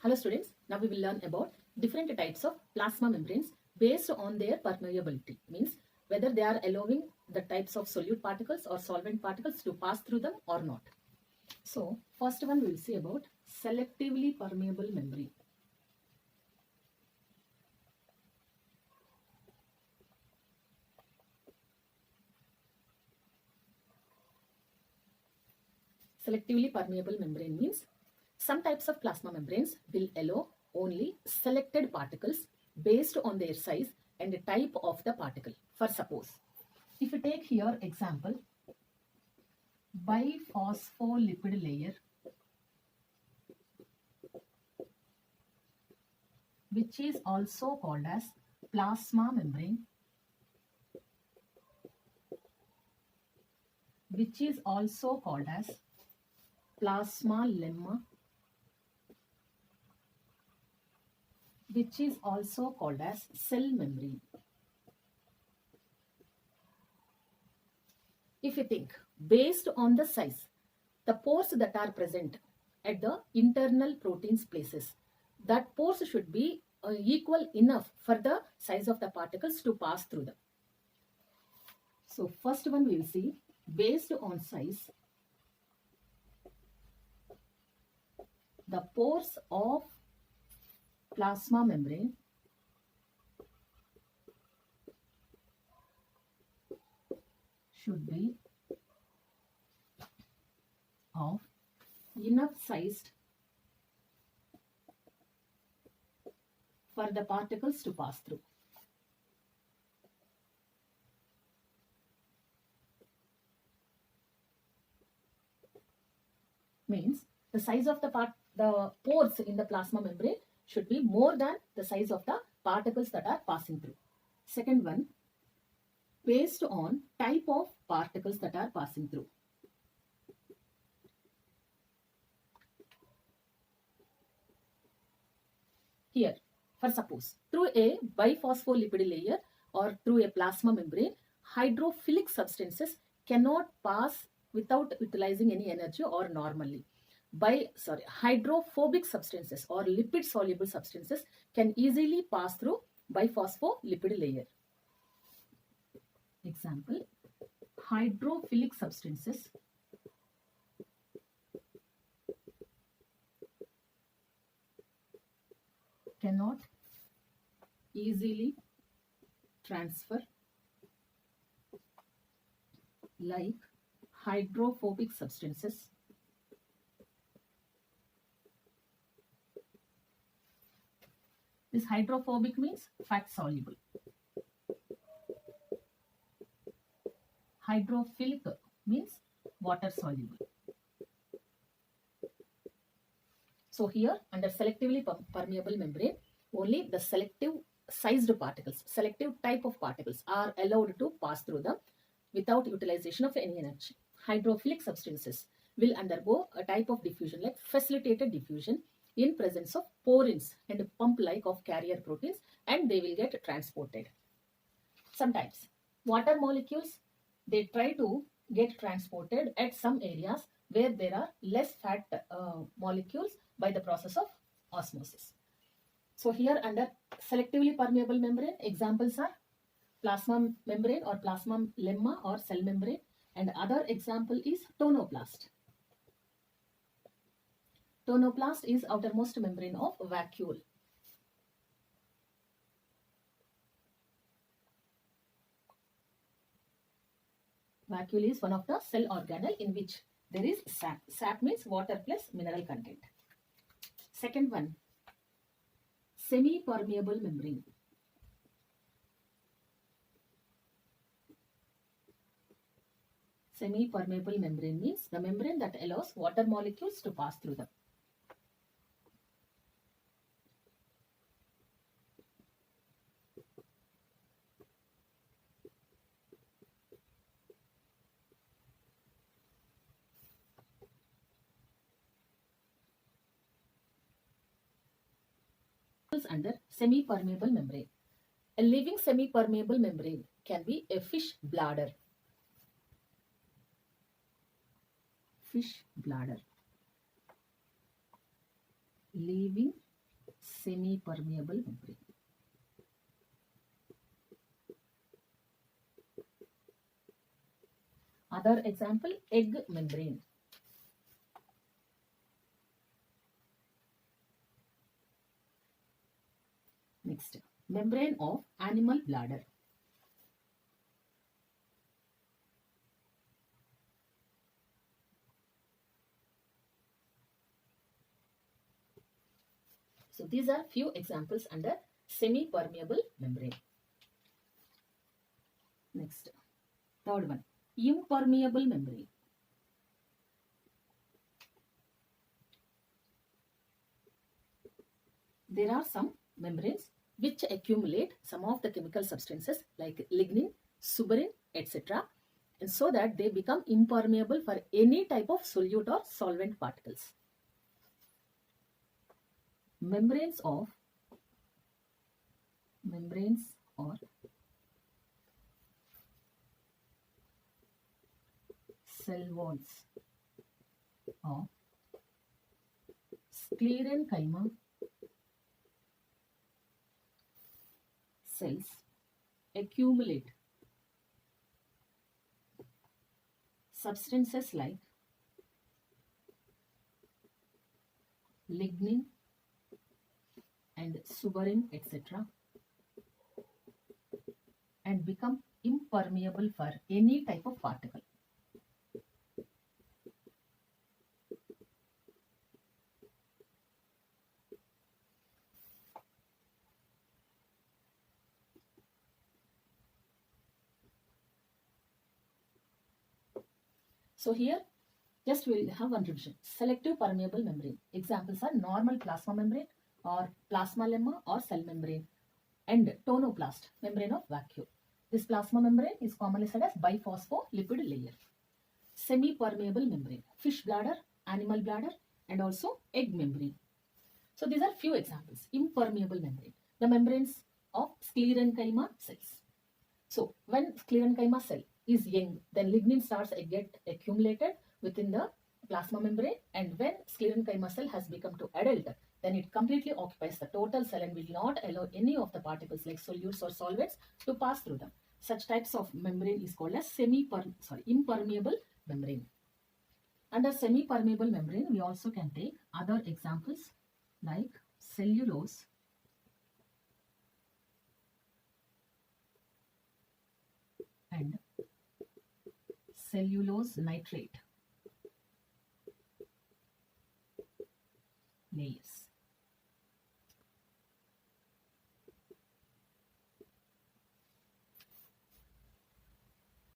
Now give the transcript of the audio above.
Hello students, now we will learn about different types of plasma membranes based on their permeability. Means whether they are allowing the types of solute particles or solvent particles to pass through them or not. So first one we will see about selectively permeable membrane. Selectively permeable membrane means some types of plasma membranes will allow only selected particles based on their size and the type of the particle. For suppose, if you take here example, biphospholipid layer, which is also called as plasma membrane, which is also called as plasma lemma, which is also called as cell membrane. If you think, based on the size, the pores that are present at the internal proteins places, that pores should be equal enough for the size of the particles to pass through them. So first one we will see, based on size, the pores of plasma membrane should be of enough sized for the particles to pass through. Means the size of the pores in the plasma membrane should be more than the size of the particles that are passing through. Second one, based on type of particles that are passing through. Here, for suppose, through a biphospholipid layer or through a plasma membrane, hydrophilic substances cannot pass without utilizing any energy or normally. Hydrophobic substances or lipid soluble substances can easily pass through biphospholipid layer. Example, hydrophilic substances cannot easily transfer like hydrophobic substances. This hydrophobic means fat soluble. Hydrophilic means water soluble. So here under selectively permeable membrane, only the selective sized particles, selective type of particles are allowed to pass through them without utilization of any energy. Hydrophilic substances will undergo a type of diffusion like facilitated diffusion in presence of porins and pump-like of carrier proteins, and they will get transported. Sometimes water molecules, they try to get transported at some areas where there are less fat molecules by the process of osmosis. So here under selectively permeable membrane, examples are plasma membrane or plasma lemma or cell membrane, and other example is tonoplast. Tonoplast is outermost membrane of vacuole. Vacuole is one of the cell organelle in which there is sap. Sap means water plus mineral content. Second one, semi-permeable membrane. Semi-permeable membrane means the membrane that allows water molecules to pass through them. Under semi-permeable membrane. A living semi-permeable membrane can be a fish bladder. Fish bladder. Living semi-permeable membrane. Other example, egg membrane. Next, membrane of animal bladder. So these are few examples under semi-permeable membrane. Next, third one, impermeable membrane. There are some membranes which accumulate some of the chemical substances like lignin, suberin, etc. and so that they become impermeable for any type of solute or solvent particles. Membranes or cell walls of sclerenchyma cells accumulate substances like lignin and suberin, etc. and become impermeable for any type of particle. So here, just we will have one revision. Selective permeable membrane. Examples are normal plasma membrane or plasmalemma or cell membrane and tonoplast, membrane of vacuum. This plasma membrane is commonly said as biphospholipid layer. Semi-permeable membrane, fish bladder, animal bladder and also egg membrane. So these are few examples. Impermeable membrane, the membranes of sclerenchyma cells. So when sclerenchyma cell is young, then lignin starts get accumulated within the plasma membrane, and when sclerenchyma cell has become to adult, then it completely occupies the total cell and will not allow any of the particles like solutes or solvents to pass through them. Such types of membrane is called as impermeable membrane. Under semi-permeable membrane, we also can take other examples like cellulose and cellulose nitrate layers.